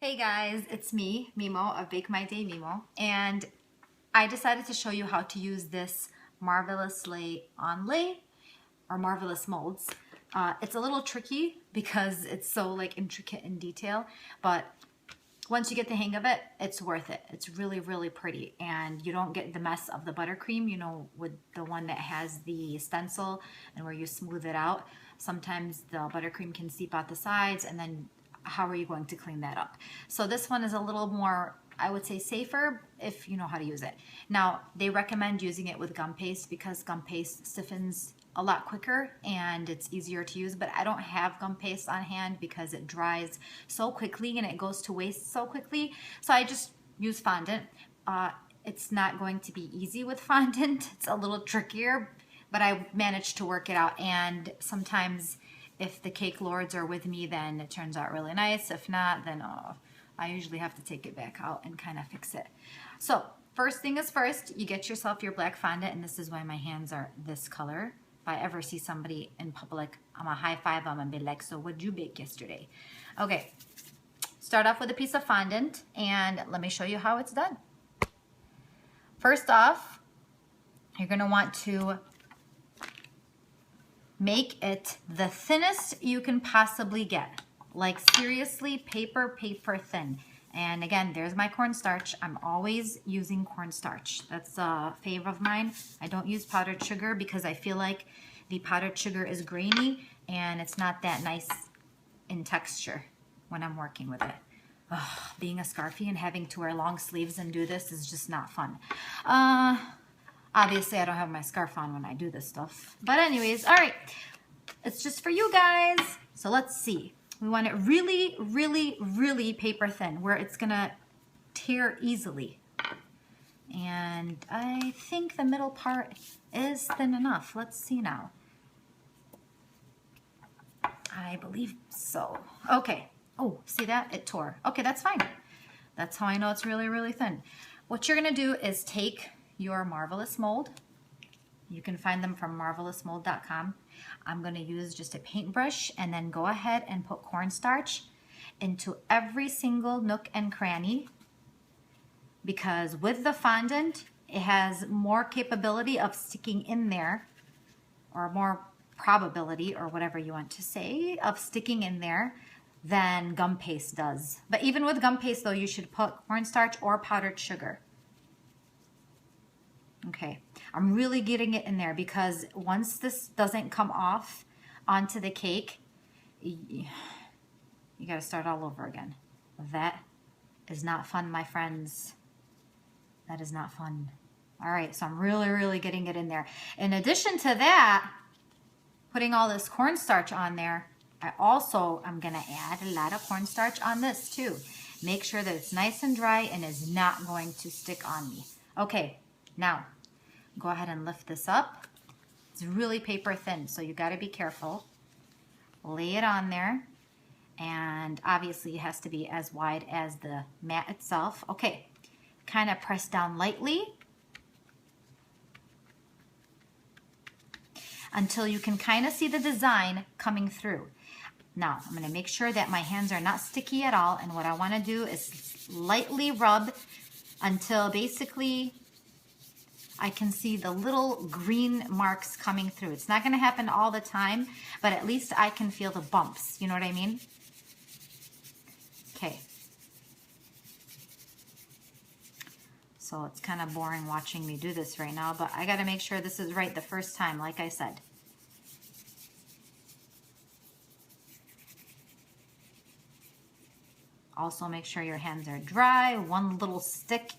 Hey guys, it's me, Mimo of Bake My Day Mimo, and I decided to show you how to use this Marvelous Lay Onlay or Marvelous Molds. It's a little tricky because it's so like intricate in detail, but once you get the hang of it, it's worth it. It's really, really pretty, and you don't get the mess of the buttercream, you know, with the one that has the stencil and where you smooth it out. Sometimes the buttercream can seep out the sides, and then how are you going to clean that up? So this one is a little more, I would say, safer if you know how to use it. Now, they recommend using it with gum paste because gum paste stiffens a lot quicker and it's easier to use, but I don't have gum paste on hand because it dries so quickly and it goes to waste so quickly. So I just use fondant. It's not going to be easy with fondant. It's a little trickier, but I managed to work it out. And sometimes if the cake lords are with me, then it turns out really nice. If not, then I usually have to take it back out and kind of fix it. So first thing is first, you get yourself your black fondant, and this is why my hands are this color. If I ever see somebody in public, I'm gonna high five them and be like, so what'd you bake yesterday? Okay, start off with a piece of fondant, and let me show you how it's done. First off, you're gonna want to make it the thinnest you can possibly get. Like seriously, paper thin. And again, there's my cornstarch. I'm always using cornstarch. That's a fave of mine. I don't use powdered sugar because I feel like the powdered sugar is grainy and it's not that nice in texture when I'm working with it. Ugh, being a scarfie and having to wear long sleeves and do this is just not fun. Obviously, I don't have my scarf on when I do this stuff. But anyways, all right. It's just for you guys. So let's see. We want it really, really, really paper thin where it's going to tear easily. And I think the middle part is thin enough. Let's see now. I believe so. Okay. Oh, see that? It tore. Okay, that's fine. That's how I know it's really, really thin. What you're going to do is take your Marvelous mold. You can find them from marvelousmold.com. I'm going to use just a paintbrush and then go ahead and put cornstarch into every single nook and cranny, because with the fondant, it has more capability of sticking in there, or more probability, or whatever you want to say, of sticking in there than gum paste does. But even with gum paste though, you should put cornstarch or powdered sugar. Okay, I'm really getting it in there because once this doesn't come off onto the cake, you got to start all over again. That is not fun, my friends. That is not fun. All right, so I'm really, really getting it in there. In addition to that, putting all this cornstarch on there, I also am going to add a lot of cornstarch on this too. Make sure that it's nice and dry and is not going to stick on me. Okay. Now, go ahead and lift this up. It's really paper thin, so you got to be careful. Lay it on there, and obviously it has to be as wide as the mat itself. Okay, kind of press down lightly until you can kind of see the design coming through. Now, I'm going to make sure that my hands are not sticky at all, and what I want to do is lightly rub until basically I can see the little green marks coming through. It's not going to happen all the time, but at least I can feel the bumps. You know what I mean? Okay. So it's kind of boring watching me do this right now, but I got to make sure this is right the first time, like I said. Also make sure your hands are dry. One little stick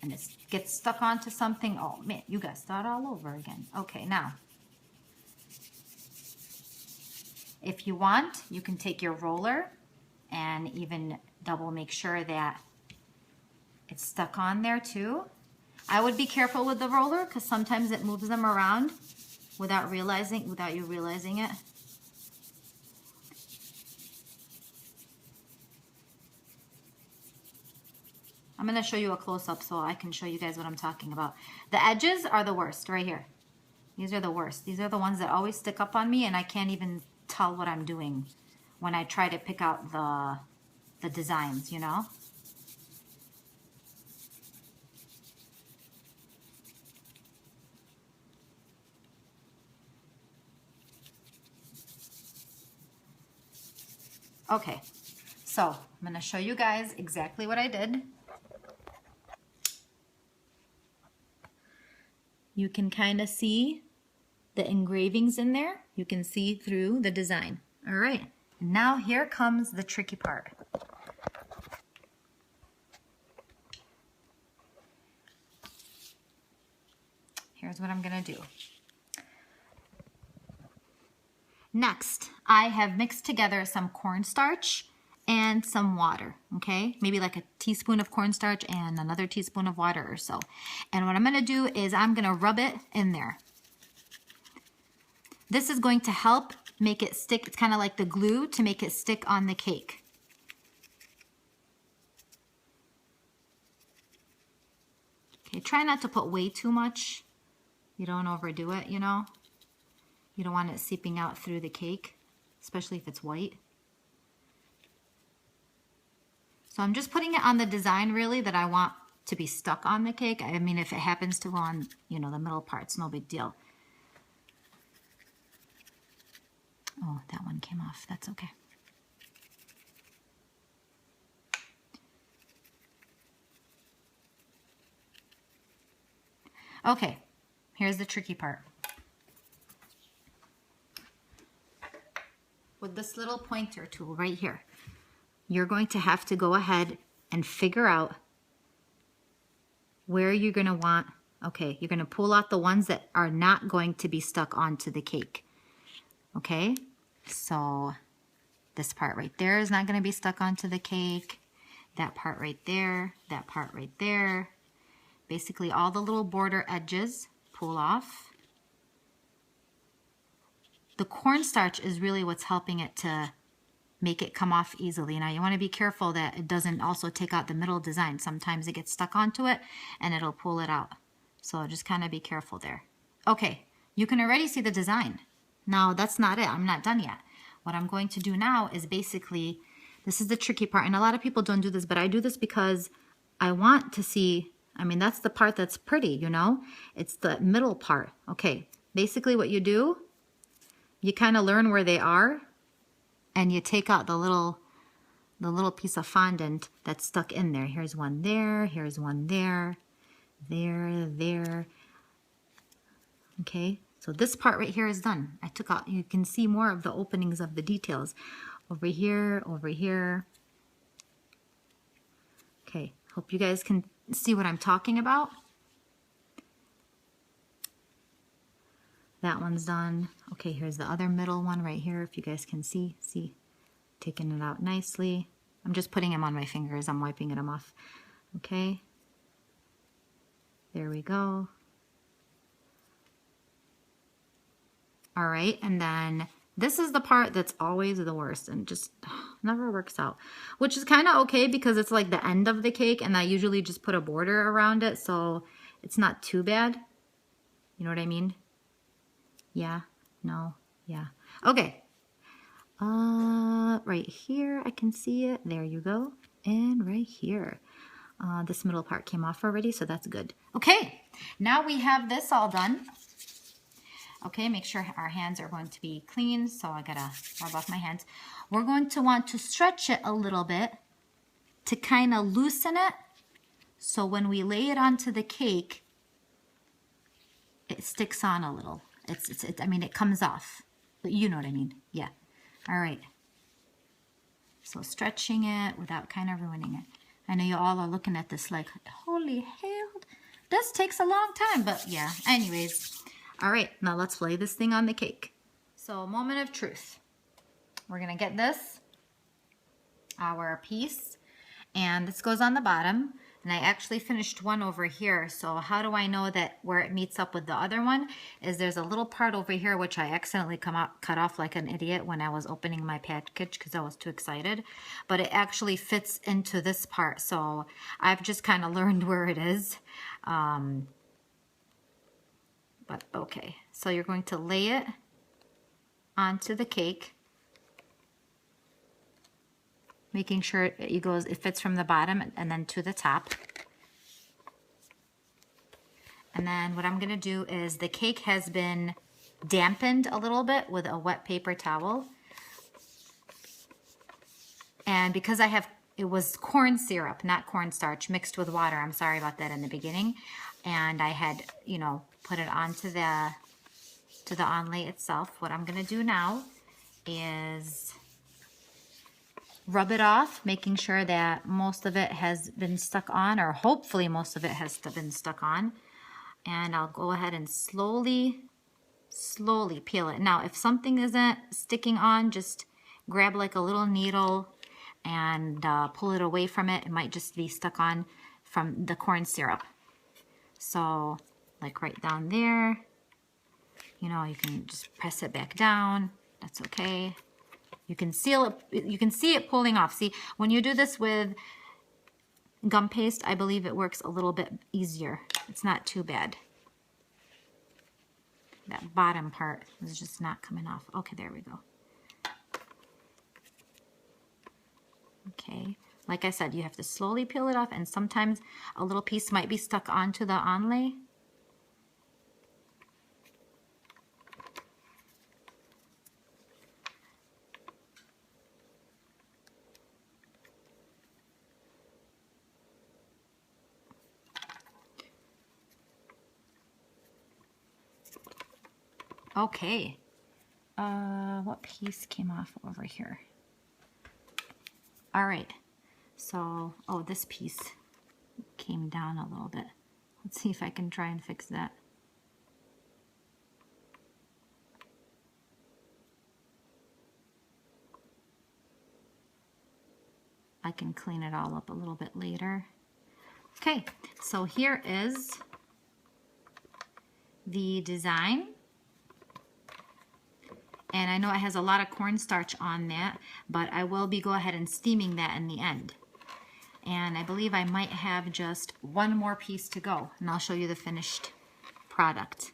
and it gets stuck onto something. Oh man, you got to start all over again. Okay, now, if you want, you can take your roller and even double make sure that it's stuck on there too. I would be careful with the roller because sometimes it moves them around without you realizing it. I'm going to show you a close-up so I can show you guys what I'm talking about. The edges are the worst right here. These are the worst. These are the ones that always stick up on me and I can't even tell what I'm doing when I try to pick out the the designs, you know. Okay, so I'm going to show you guys exactly what I did. You can kind of see the engravings in there. You can see through the design. All right, now here comes the tricky part. Here's what I'm going to do. Next, I have mixed together some cornstarch and some water, okay? Maybe like a teaspoon of cornstarch and another teaspoon of water or so. And what I'm gonna do is I'm gonna rub it in there. This is going to help make it stick. It's kind of like the glue to make it stick on the cake. Okay, try not to put way too much. You don't overdo it, you know? You don't want it seeping out through the cake, especially if it's white. So I'm just putting it on the design really that I want to be stuck on the cake. I mean, if it happens to go on, you know, the middle parts, no big deal. Oh, that one came off. That's okay. Okay, here's the tricky part. With this little pointer tool right here, you're going to have to go ahead and figure out where you're going to want, okay, you're going to pull out the ones that are not going to be stuck onto the cake. Okay, so this part right there is not going to be stuck onto the cake. That part right there, that part right there. Basically all the little border edges pull off. The cornstarch is really what's helping it to make it come off easily. Now you want to be careful that it doesn't also take out the middle design. Sometimes it gets stuck onto it and it'll pull it out. So just kind of be careful there. Okay, you can already see the design. Now that's not it. I'm not done yet. What I'm going to do now is basically, this is the tricky part, and a lot of people don't do this, but I do this because I want to see, I mean, that's the part that's pretty, you know? It's the middle part. Okay, basically what you do, you kind of learn where they are, and you take out the little piece of fondant that's stuck in there. Here's one there, here's one there, there. Okay, so this part right here is done. I took out, you can see more of the openings of the details. Over here, over here. Okay, hope you guys can see what I'm talking about. That one's done. Okay, here's the other middle one right here, if you guys can see, taking it out nicely. I'm just putting them on my fingers, I'm wiping them off. Okay, there we go. All right, and then this is the part that's always the worst and just never works out, which is kind of okay because it's like the end of the cake and I usually just put a border around it, so it's not too bad. You know what I mean? Yeah, no, yeah. Okay, right here, I can see it. There you go. And right here. This middle part came off already, so that's good. Okay, now we have this all done. Okay, make sure our hands are going to be clean, so I gotta rub off my hands. We're going to want to stretch it a little bit to kind of loosen it, so when we lay it onto the cake, it sticks on a little. I mean, it comes off, but you know what I mean. Yeah. All right. So stretching it without kind of ruining it. I know you all are looking at this like, holy hell, this takes a long time, but yeah, anyways. All right, now let's lay this thing on the cake. So moment of truth. We're gonna get this, our piece, and this goes on the bottom. And I actually finished one over here. So how do I know that where it meets up with the other one is there's a little part over here which I accidentally cut off like an idiot when I was opening my package because I was too excited. But it actually fits into this part. So I've just kind of learned where it is. But okay, so you're going to lay it onto the cake. making sure it fits from the bottom and then to the top. And then what I'm gonna do is the cake has been dampened a little bit with a wet paper towel. And because it was corn syrup, not cornstarch, mixed with water. I'm sorry about that in the beginning. And I had, put it onto the onlay itself. What I'm gonna do now is rub it off, making sure that most of it has been stuck on, or hopefully most of it has been stuck on. And I'll go ahead and slowly peel it. Now, if something isn't sticking on, just grab like a little needle and pull it away from it. It might just be stuck on from the corn syrup. So, like right down there, you can just press it back down. That's okay. You can seal it. You can see it pulling off. See, when you do this with gum paste, I believe it works a little bit easier. It's not too bad. That bottom part is just not coming off. Okay, there we go. Okay, like I said, you have to slowly peel it off, and sometimes a little piece might be stuck onto the onlay. Okay, what piece came off over here? All right, so, this piece came down a little bit. Let's see if I can try and fix that. I can clean it all up a little bit later. Okay, so here is the design. And I know it has a lot of cornstarch on that, but I will go ahead and steaming that in the end. And I believe I might have just one more piece to go, and I'll show you the finished product.